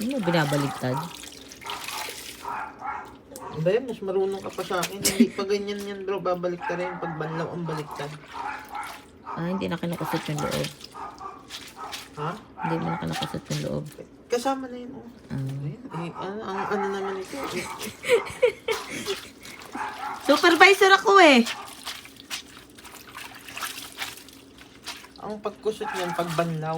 Hindi mo binabaligtad. Ba yan, mas marunong ka pa sa akin. Hindi pa ganyan yan bro, babalik ka rin pag banlaw ang baliktad. Hindi na kinukusot yung loob. Ha? Hindi mo na kinukusot yung loob. Kasama na yun. Oh. Ano naman ito? Supervisor ako eh. Ang pagkusot yan, pag banlaw.